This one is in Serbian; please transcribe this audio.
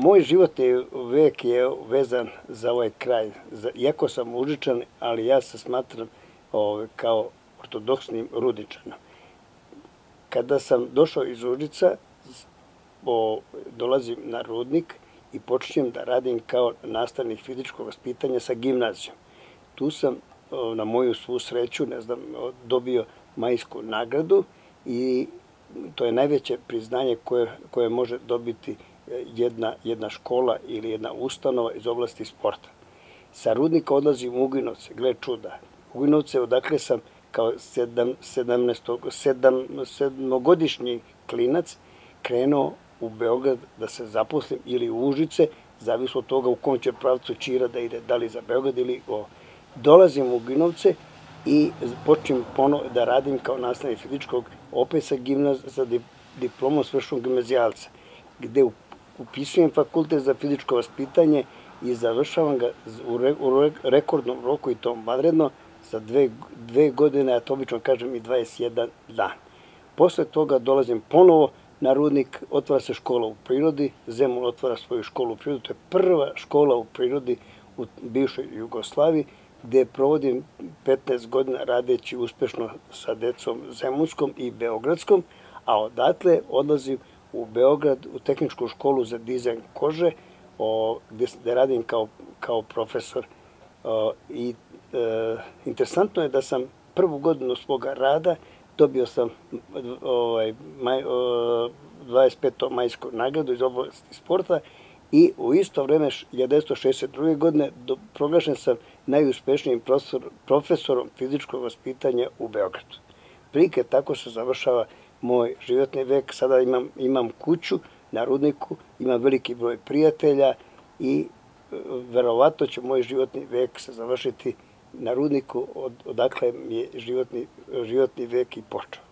Moj životni vek je vezan za ovaj kraj. Iako sam Užičan, ali ja se smatram kao ortodoksnim Rudničanom. Kada sam došao iz Užica, dolazim na Rudnik i počinjem da radim kao nastavnik fizičkog vaspitanja sa gimnazijom. Tu sam, na moju svu sreću, dobio majsku nagradu i to je najveće priznanje koje može dobiti jedna škola ili jedna ustanova iz oblasti sporta. Sa Rudnika odlazim u Uginovce, gle čuda. Uginovce, odakle sam kao 7-godišnji klinac krenuo u Beograd da se zaposlim ili u Užice, zavisno od toga u kom će pravcu Ćira da ide, da li za Beograd ili dolazim u Uginovce i počnem ponovo da radim kao nastavnik fizičkog opet sa diplomom svršenog gimnazijalca, gde upisujem fakultet za fizičko vaspitanje i završavam ga u rekordnom roku i to vanredno za 2 godine, a to obično kažem i 21 dan. Posle toga dolazim ponovo na Rudnik, otvara se škola u prirodi, Zemun otvara svoju školu u prirodi, to je prva škola u prirodi u bivšoj Jugoslaviji, gde provodim 15 godina radeći uspešno sa decom zemunskom i beogradskom, a odatle odlazim u Beograd u tehničku školu za dizajn kože, gde radim kao profesor. Interesantno je da sam prvu godinu svoga rada dobio sam 25. majsku nagradu iz oblasti sporta i u isto vreme 1962. godine proglašen sam najuspešnijim profesorom fizičkog vaspitanja u Beogradu. Prilike tako se završava moj životni vek. Sada imam kuću na Rudniku, imam veliki broj prijatelja i verovatno će moj životni vek se završiti na Rudniku, odakle mi je životni vek i počeo.